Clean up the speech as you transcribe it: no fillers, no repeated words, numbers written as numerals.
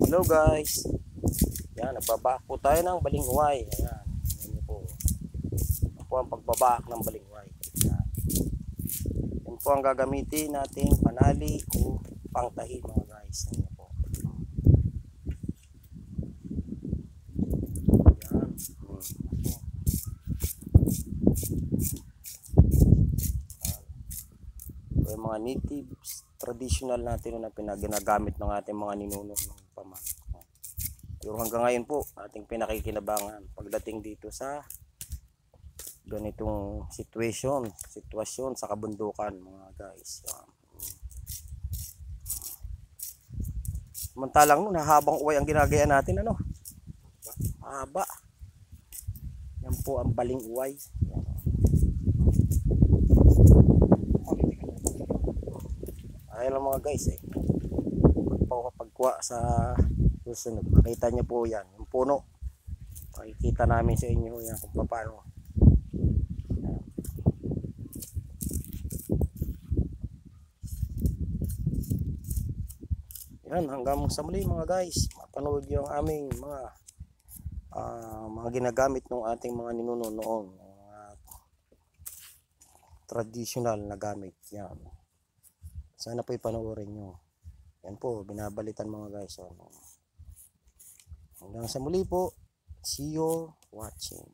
Hello guys. Yan, nagbabak po tayo ng balinghoy. Ayan. Yan po. Yan po ang pagbabak ng balinghoy. Yan. Yan po ang gagamitin nating panali o pangtahi mga guys. Yan po. Yan. Ito yung mga natives, traditional natin na pinaginagamit ng ating mga ninuno ng paman. Pero hanggang ngayon po, ating pinakikinabangan pagdating dito sa ganitong sitwasyon sa kabundukan mga guys. Samantalang no, nahabang uway ang ginagaya natin, ano? Haba. Yan po ang baling uway. Ayan lang mga guys eh. Pagkuha sa susunod, makita nyo po yan, yung puno. Pakikita namin sa inyo yan kung paano. Yan, hanggang sa muli mga guys, mapanood yung aming mga ginagamit ng ating mga ninuno noon, traditional na gamit. Yan, sana po ipanoorin nyo. Yan po, binabalitan mga guys. Hanggang sa muli po, see you watching.